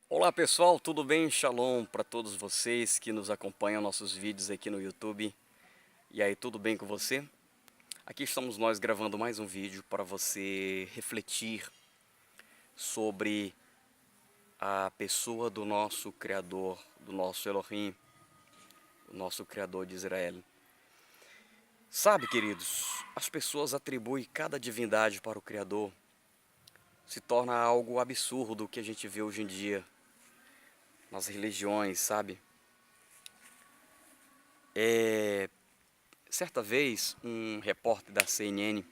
Olá pessoal, tudo bem? Shalom para todos vocês que nos acompanham nossos vídeos aqui no YouTube. E aí, tudo bem com você? Aqui estamos nós gravando mais um vídeo para você refletir sobre a pessoa do nosso Criador, do nosso Elohim, o nosso Criador de Israel. Sabe, queridos, as pessoas atribuem cada divindade para o Criador. Se torna algo absurdo o que a gente vê hoje em dia nas religiões, sabe? Certa vez, um repórter da CNN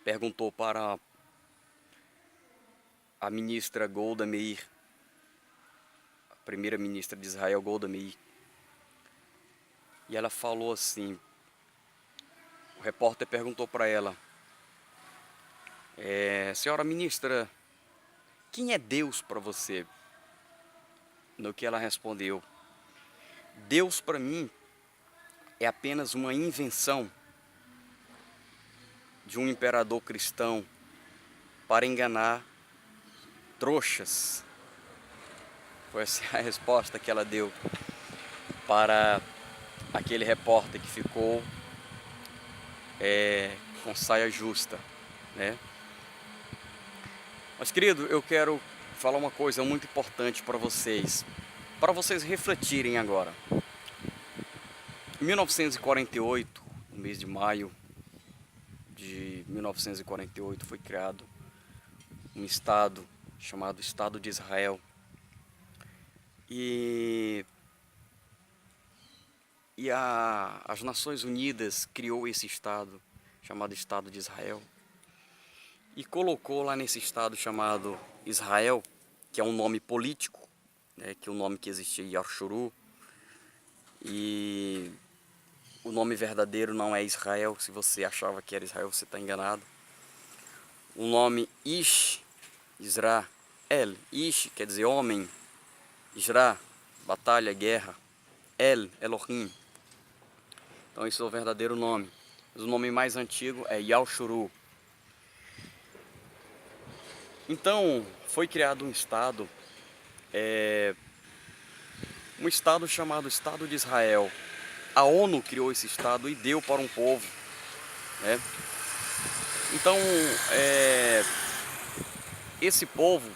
perguntou para a ministra Golda Meir, a primeira-ministra de Israel, Golda Meir, e ela falou assim, o repórter perguntou para ela, senhora ministra, quem é Deus para você? No que ela respondeu, Deus para mim é apenas uma invenção de um imperador cristão para enganar trouxas. Foi essa a resposta que ela deu para aquele repórter que ficou com saia justa, né? Mas querido, eu quero falar uma coisa muito importante para vocês refletirem agora. Em 1948, no mês de maio de 1948, foi criado um estado chamado Estado de Israel. E as Nações Unidas criou esse estado chamado Estado de Israel e colocou lá nesse estado chamado Israel, que é um nome político, né, que é o nome que existia em Yarshuru, e o nome verdadeiro não é Israel. Se você achava que era Israel, você está enganado. O nome Ish, Isra, El, Ish quer dizer homem, Isra, batalha, guerra, El, Elohim. Então esse é o verdadeiro nome. Mas o nome mais antigo é Yarshuru. Então foi criado um estado chamado Estado de Israel. A ONU criou esse estado e deu para um povo, né? Então esse povo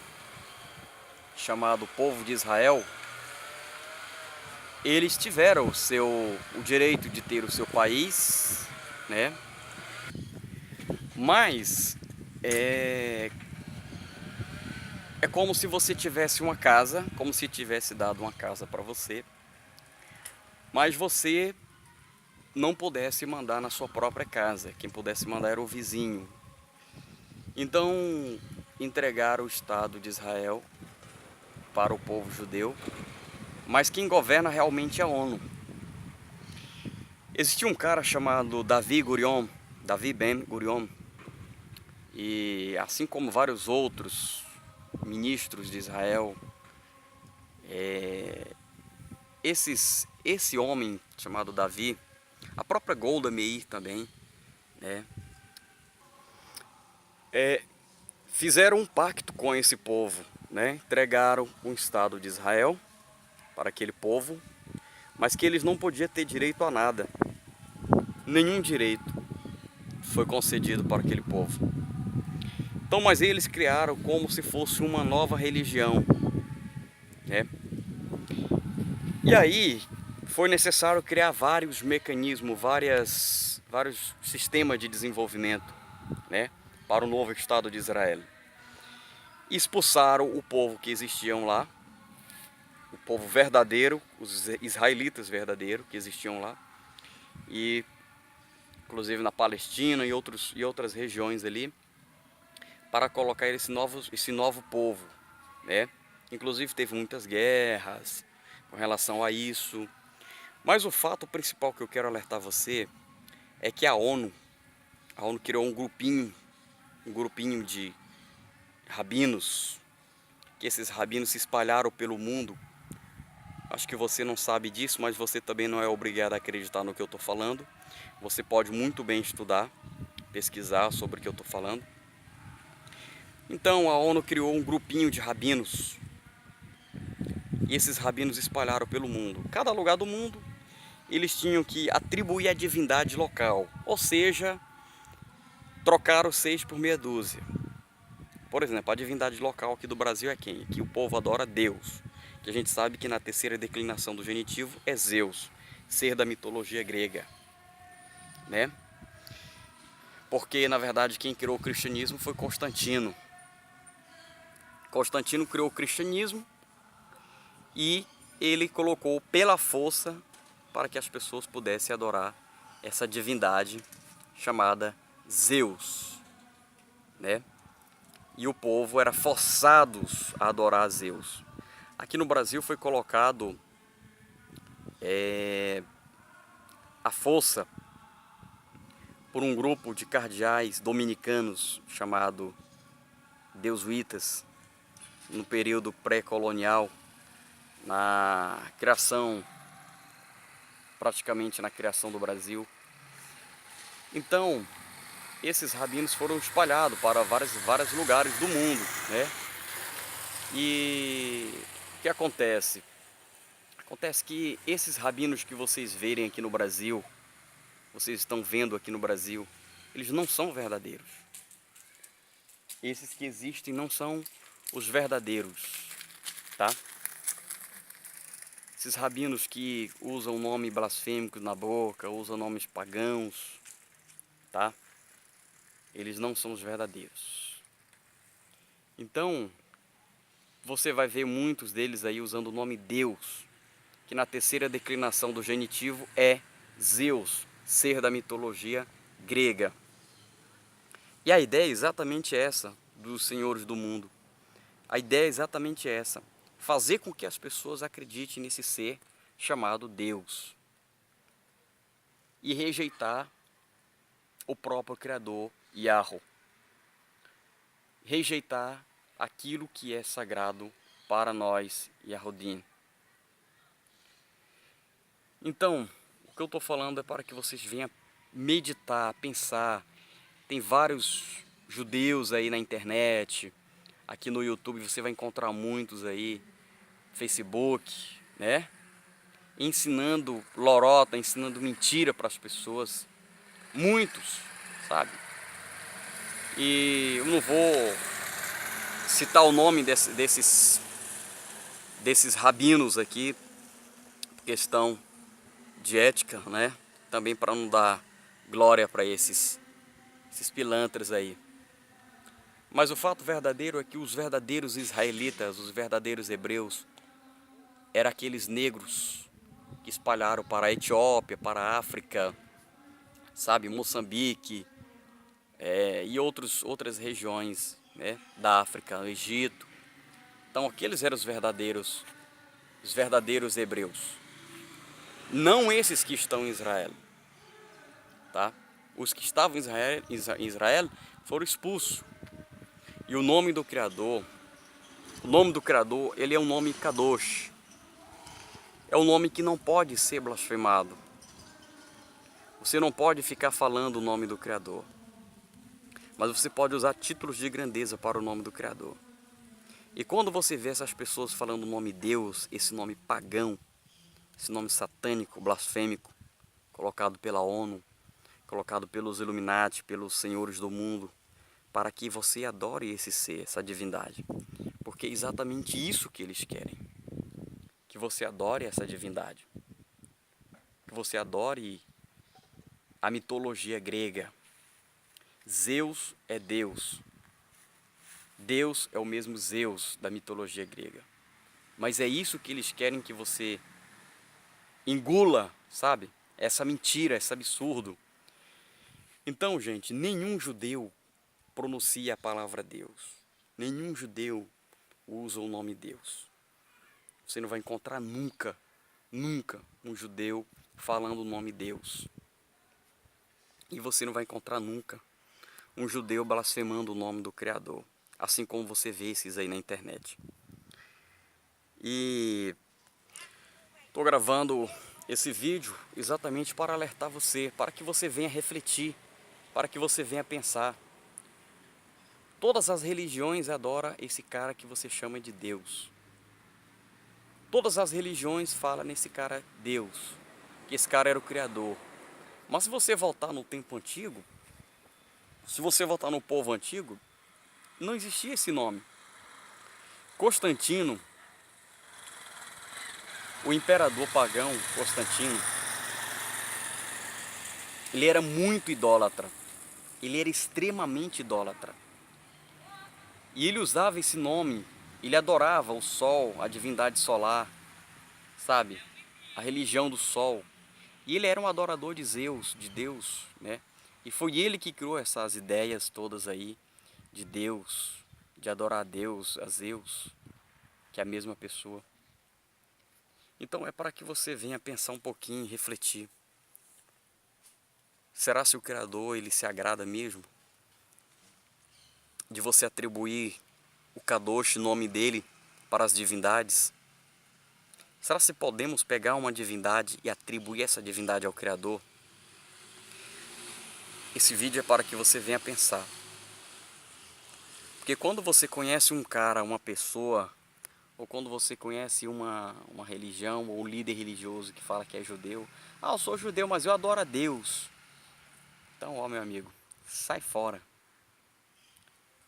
chamado povo de Israel, eles tiveram o direito de ter o seu país, né? Mas é como se você tivesse uma casa, como se tivesse dado uma casa para você, mas você não pudesse mandar na sua própria casa. Quem pudesse mandar era o vizinho. Então entregaram o Estado de Israel para o povo judeu, mas quem governa realmente é a ONU. Existia um cara chamado Davi Ben Gurion, e assim como vários outros ministros de Israel, esse homem chamado Davi, a própria Golda Meir também, né, fizeram um pacto com esse povo, né, entregaram o Estado de Israel para aquele povo, mas que eles não podiam ter direito a nada, nenhum direito foi concedido para aquele povo. Então, mas eles criaram como se fosse uma nova religião, né? E aí foi necessário criar vários mecanismos, vários sistemas de desenvolvimento, né, para o novo Estado de Israel. Expulsaram o povo que existiam lá, o povo verdadeiro, os israelitas verdadeiros que existiam lá, e inclusive na Palestina e outras regiões ali, para colocar esse novo povo, né? Inclusive teve muitas guerras com relação a isso. Mas o fato principal que eu quero alertar você é que a ONU criou um grupinho de rabinos, que esses rabinos se espalharam pelo mundo. Acho que você não sabe disso, mas você também não é obrigado a acreditar no que eu estou falando. Você pode muito bem estudar, pesquisar sobre o que eu estou falando. Então a ONU criou um grupinho de rabinos E esses rabinos espalharam pelo mundo. Cada lugar do mundo, eles tinham que atribuir a divindade local. Ou seja, trocaram 6 por meia dúzia. Por exemplo, a divindade local aqui do Brasil é quem? Que o povo adora Deus. Que a gente sabe que na terceira declinação do genitivo é Zeus, ser da mitologia grega, né? Porque, na verdade, quem criou o cristianismo foi Constantino. Constantino criou o cristianismo e ele colocou pela força para que as pessoas pudessem adorar essa divindade chamada Zeus, né? E o povo era forçados a adorar Zeus. Aqui no Brasil foi colocado a força por um grupo de cardeais dominicanos chamado Jesuítas, no período pré-colonial, na criação, praticamente na criação do Brasil. Então, esses rabinos foram espalhados para vários lugares do mundo, né? E o que acontece? Acontece que esses rabinos que vocês verem aqui no Brasil, vocês estão vendo aqui no Brasil, eles não são verdadeiros. Esses que existem não são os verdadeiros, tá? Esses rabinos que usam nome blasfêmico na boca, usam nomes pagãos, tá? Eles não são os verdadeiros. Então, você vai ver muitos deles aí usando o nome Deus, que na terceira declinação do genitivo é Zeus, ser da mitologia grega. E a ideia é exatamente essa dos senhores do mundo. A ideia é exatamente essa: fazer com que as pessoas acreditem nesse ser chamado Deus e rejeitar o próprio Criador, Yahweh. Rejeitar aquilo que é sagrado para nós, Yahudim. Então, o que eu estou falando é para que vocês venham meditar, pensar. Tem vários judeus aí na internet, aqui no YouTube você vai encontrar muitos aí, Facebook, né? Ensinando lorota, ensinando mentira para as pessoas. Muitos, sabe? E eu não vou citar o nome desses rabinos aqui, por questão de ética, né? Também para não dar glória para esses pilantras aí. Mas o fato verdadeiro é que os verdadeiros israelitas, os verdadeiros hebreus, eram aqueles negros que espalharam para a Etiópia, para a África, sabe, Moçambique, e outras regiões, né, da África, o Egito. Então aqueles eram os verdadeiros hebreus. Não esses que estão em Israel, tá? Os que estavam em Israel foram expulsos. E o nome do Criador, ele é um nome Kadosh. É um nome que não pode ser blasfemado. Você não pode ficar falando o nome do Criador. Mas você pode usar títulos de grandeza para o nome do Criador. E quando você vê essas pessoas falando o nome Deus, esse nome pagão, esse nome satânico, blasfêmico, colocado pela ONU, colocado pelos Illuminati, pelos senhores do mundo, para que você adore esse ser, essa divindade. Porque é exatamente isso que eles querem. Que você adore essa divindade. Que você adore a mitologia grega. Zeus é Deus. Deus é o mesmo Zeus da mitologia grega. Mas é isso que eles querem que você engula, sabe? Essa mentira, esse absurdo. Então, gente, nenhum judeu pronuncia a palavra Deus. Nenhum judeu usa o nome Deus. Você não vai encontrar nunca um judeu falando o nome Deus. E você não vai encontrar nunca um judeu blasfemando o nome do Criador. Assim como você vê esses aí na internet. E estou gravando esse vídeo exatamente para alertar você, para que você venha refletir, para que você venha pensar. Todas as religiões adoram esse cara que você chama de Deus. Todas as religiões falam nesse cara Deus, que esse cara era o Criador. Mas se você voltar no tempo antigo, se você voltar no povo antigo, não existia esse nome. Constantino, o imperador pagão Constantino, ele era muito idólatra. Ele era extremamente idólatra. E ele usava esse nome, ele adorava o sol, a divindade solar, sabe? A religião do sol. E ele era um adorador de Zeus, de Deus, né? E foi ele que criou essas ideias todas aí de Deus, de adorar a Deus, a Zeus, que é a mesma pessoa. Então é para que você venha pensar um pouquinho, refletir. Será se o Criador ele se agrada mesmo de você atribuir o Kadosh, nome dele, para as divindades? Será se podemos pegar uma divindade e atribuir essa divindade ao Criador? Esse vídeo é para que você venha pensar. Porque quando você conhece um cara, uma pessoa, ou quando você conhece uma religião ou um líder religioso que fala que é judeu, ah, eu sou judeu, mas eu adoro a Deus. Então, ó, meu amigo, sai fora.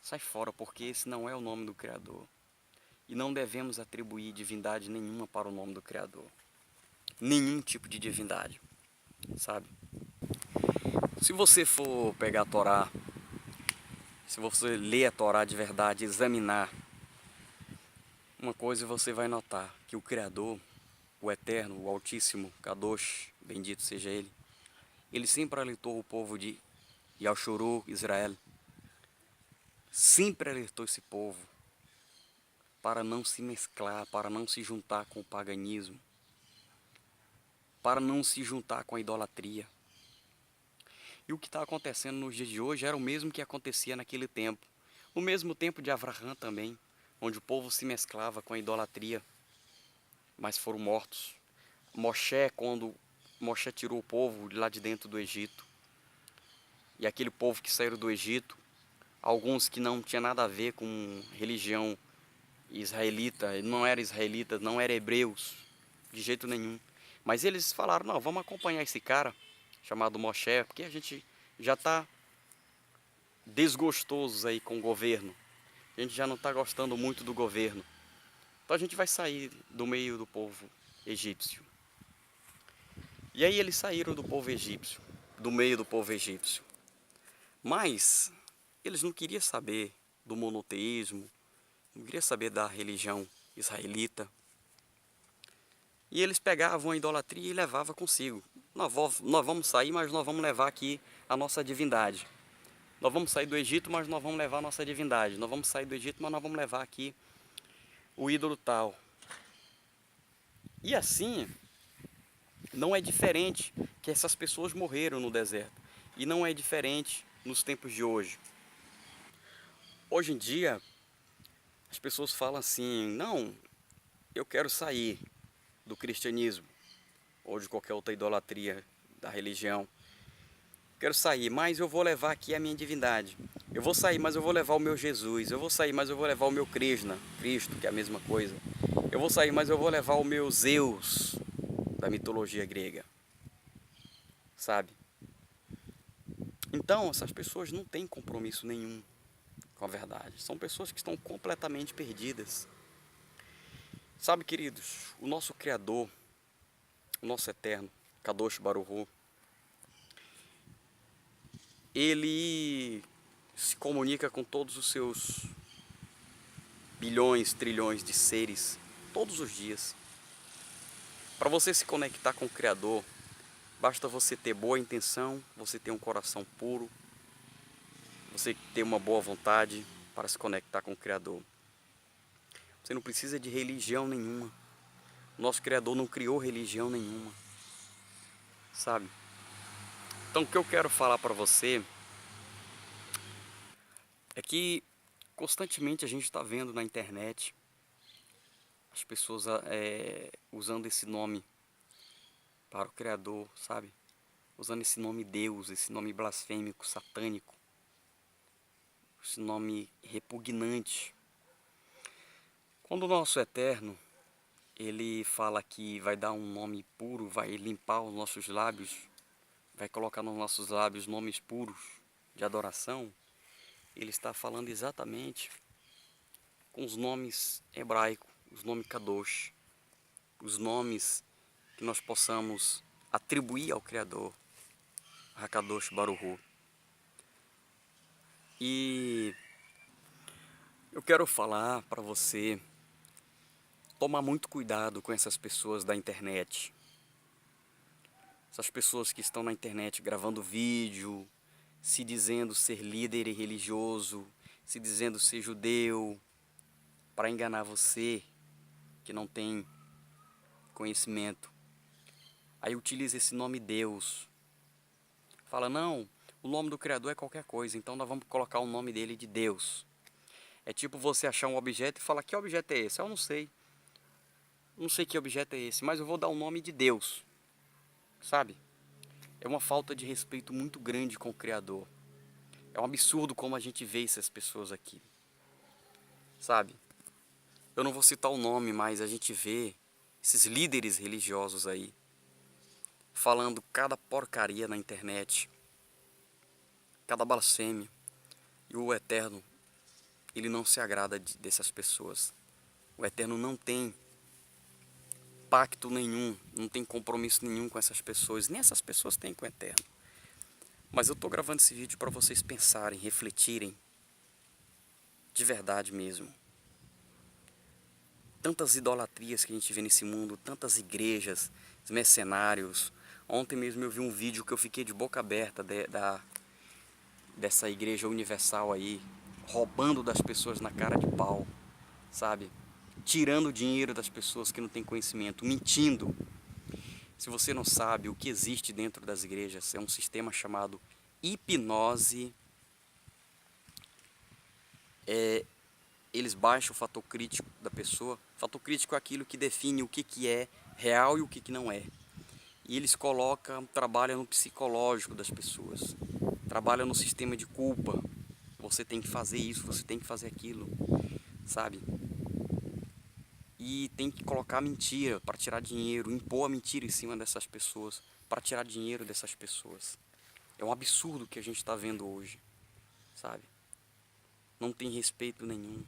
Sai fora, porque esse não é o nome do Criador. E não devemos atribuir divindade nenhuma para o nome do Criador. Nenhum tipo de divindade, sabe? Se você for pegar a Torá, se você ler a Torá de verdade, examinar, uma coisa você vai notar, que o Criador, o Eterno, o Altíssimo, Kadosh, bendito seja ele sempre alertou o povo de Yashuru, Israel, sempre alertou esse povo para não se mesclar, para não se juntar com o paganismo, para não se juntar com a idolatria. E o que está acontecendo nos dias de hoje era o mesmo que acontecia naquele tempo. No mesmo tempo de Abraão também, onde o povo se mesclava com a idolatria, mas foram mortos. Moshe, quando Moshe tirou o povo de lá de dentro do Egito, e aquele povo que saíram do Egito, alguns que não tinha nada a ver com religião israelita, não eram israelitas, não eram hebreus, de jeito nenhum. Mas eles falaram, não, vamos acompanhar esse cara, chamado Moshe, porque a gente já está desgostosos aí com o governo. A gente já não está gostando muito do governo. Então a gente vai sair do meio do povo egípcio. E aí eles saíram do povo egípcio, do meio do povo egípcio. Mas eles não queriam saber do monoteísmo, não queriam saber da religião israelita. E eles pegavam a idolatria e levavam consigo. Nós vamos sair, mas nós vamos levar aqui a nossa divindade. Nós vamos sair do Egito, mas nós vamos levar a nossa divindade. Nós vamos sair do Egito, mas nós vamos levar aqui o ídolo tal. E assim, não é diferente que essas pessoas morreram no deserto. E não é diferente nos tempos de hoje. Hoje em dia, as pessoas falam assim, não, eu quero sair do cristianismo ou de qualquer outra idolatria da religião. Quero sair, mas eu vou levar aqui a minha divindade. Eu vou sair, mas eu vou levar o meu Jesus. Eu vou sair, mas eu vou levar o meu Krishna, Cristo, que é a mesma coisa. Eu vou sair, mas eu vou levar o meu Zeus, da mitologia grega. Sabe? Então, essas pessoas não têm compromisso nenhum com a verdade. São pessoas que estão completamente perdidas. Sabe, queridos, o nosso Criador, o nosso Eterno, Kadosh Baruch Hu, ele se comunica com todos os seus bilhões, trilhões de seres, todos os dias. Para você se conectar com o Criador, basta você ter boa intenção, você ter um coração puro, você ter uma boa vontade para se conectar com o Criador. Você não precisa de religião nenhuma. O nosso Criador não criou religião nenhuma, sabe? Então o que eu quero falar para você é que constantemente a gente está vendo na internet as pessoas usando esse nome para o Criador, sabe? Usando esse nome Deus, esse nome blasfêmico, satânico, esse nome repugnante. Quando o nosso Eterno, ele fala que vai dar um nome puro, vai limpar os nossos lábios, vai colocar nos nossos lábios nomes puros de adoração, ele está falando exatamente com os nomes hebraicos, os nomes Kadosh, os nomes que nós possamos atribuir ao Criador, Hakadosh Baruch Hu. E eu quero falar para você tomar muito cuidado com essas pessoas da internet. Essas pessoas que estão na internet gravando vídeo, se dizendo ser líder religioso, se dizendo ser judeu, para enganar você que não tem conhecimento. Aí utiliza esse nome Deus. Fala, não, o nome do Criador é qualquer coisa, então nós vamos colocar o nome dele de Deus. É tipo você achar um objeto e falar, que objeto é esse? Eu não sei. Não sei que objeto é esse, mas eu vou dar o nome de Deus. Sabe? É uma falta de respeito muito grande com o Criador. É um absurdo como a gente vê essas pessoas aqui. Sabe? Eu não vou citar o nome, mas a gente vê esses líderes religiosos aí falando cada porcaria na internet, cada blasfêmia. E o Eterno, ele não se agrada dessas pessoas. O Eterno não tem pacto nenhum, não tem compromisso nenhum com essas pessoas, nem essas pessoas têm com o Eterno. Mas eu estou gravando esse vídeo para vocês pensarem, refletirem, de verdade mesmo. Tantas idolatrias que a gente vê nesse mundo, tantas igrejas, mercenários. Ontem mesmo eu vi um vídeo que eu fiquei de boca aberta dessa igreja universal aí, roubando das pessoas na cara de pau, sabe? Tirando o dinheiro das pessoas que não têm conhecimento, mentindo. Se você não sabe, o que existe dentro das igrejas é um sistema chamado hipnose. Eles baixam o fator crítico da pessoa. O fator crítico é aquilo que define o que é real e o que não é. E eles trabalham no psicológico das pessoas. Trabalham no sistema de culpa. Você tem que fazer isso, você tem que fazer aquilo, sabe? E tem que colocar mentira para tirar dinheiro, impor a mentira em cima dessas pessoas, para tirar dinheiro dessas pessoas. É um absurdo que a gente está vendo hoje, sabe? Não tem respeito nenhum.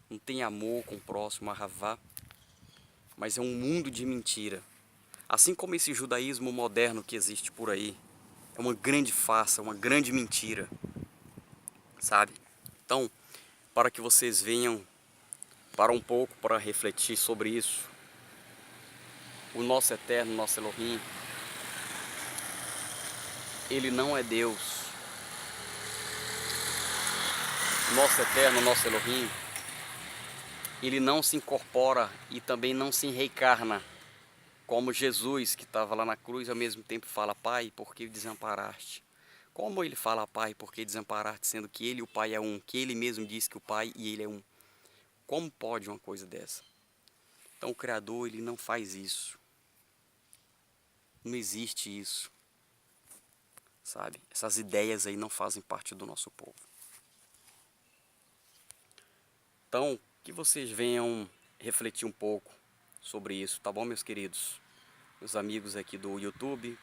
Não tem amor com o próximo, ahavá, mas é um mundo de mentira. Assim como esse judaísmo moderno que existe por aí, é uma grande farsa, uma grande mentira, sabe? Então, para que vocês venham para um pouco para refletir sobre isso, o nosso Eterno, nosso Elohim, ele não é Deus. O nosso Eterno, nosso Elohim, ele não se incorpora e também não se reencarna, como Jesus, que estava lá na cruz, ao mesmo tempo fala, Pai, por que desamparaste? Como ele fala, Pai, por que desamparaste, sendo que ele e o Pai é um, que ele mesmo disse que o Pai e ele é um? Como pode uma coisa dessa? Então o Criador, ele não faz isso. Não existe isso, sabe? Essas ideias aí não fazem parte do nosso povo. Então, que vocês venham refletir um pouco sobre isso, tá bom, meus queridos? Meus amigos aqui do YouTube,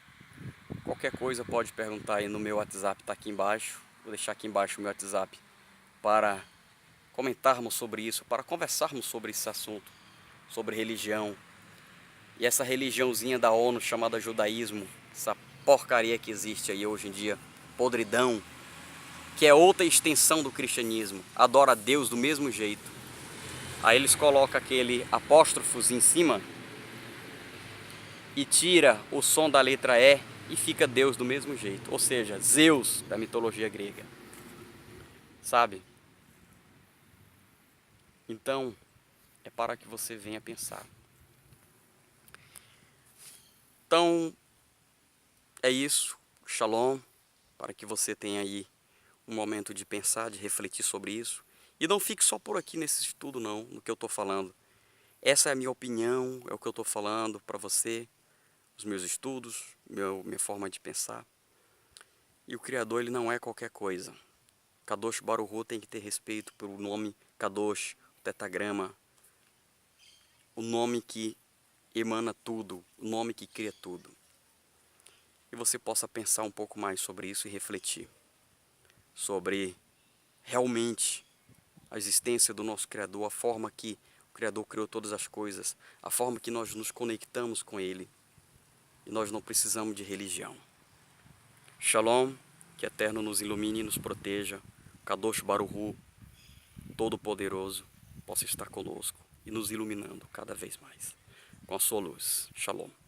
qualquer coisa pode perguntar aí no meu WhatsApp, tá aqui embaixo. Vou deixar aqui embaixo o meu WhatsApp para comentarmos sobre isso, para conversarmos sobre esse assunto, sobre religião. E essa religiãozinha da ONU chamada judaísmo, essa porcaria que existe aí hoje em dia, podridão, que é outra extensão do cristianismo, adora a Deus do mesmo jeito. Aí eles colocam aquele apóstrofos em cima e tira o som da letra E e fica Deus do mesmo jeito, ou seja, Zeus da mitologia grega, sabe? Então, é para que você venha pensar. Então, é isso, Shalom, para que você tenha aí um momento de pensar, de refletir sobre isso. E não fique só por aqui nesse estudo não, no que eu estou falando. Essa é a minha opinião, é o que eu estou falando para você, os meus estudos, minha forma de pensar. E o Criador, ele não é qualquer coisa. Kadosh Baruch Hu tem que ter respeito pelo nome Kadosh, o tetagrama, o nome que emana tudo, o nome que cria tudo. E você possa pensar um pouco mais sobre isso e refletir sobre realmente a existência do nosso Criador, a forma que o Criador criou todas as coisas, a forma que nós nos conectamos com Ele. E nós não precisamos de religião. Shalom, que Eterno nos ilumine e nos proteja. Kadosh Baruch Hu, Todo-Poderoso, possa estar conosco e nos iluminando cada vez mais com a sua luz. Shalom.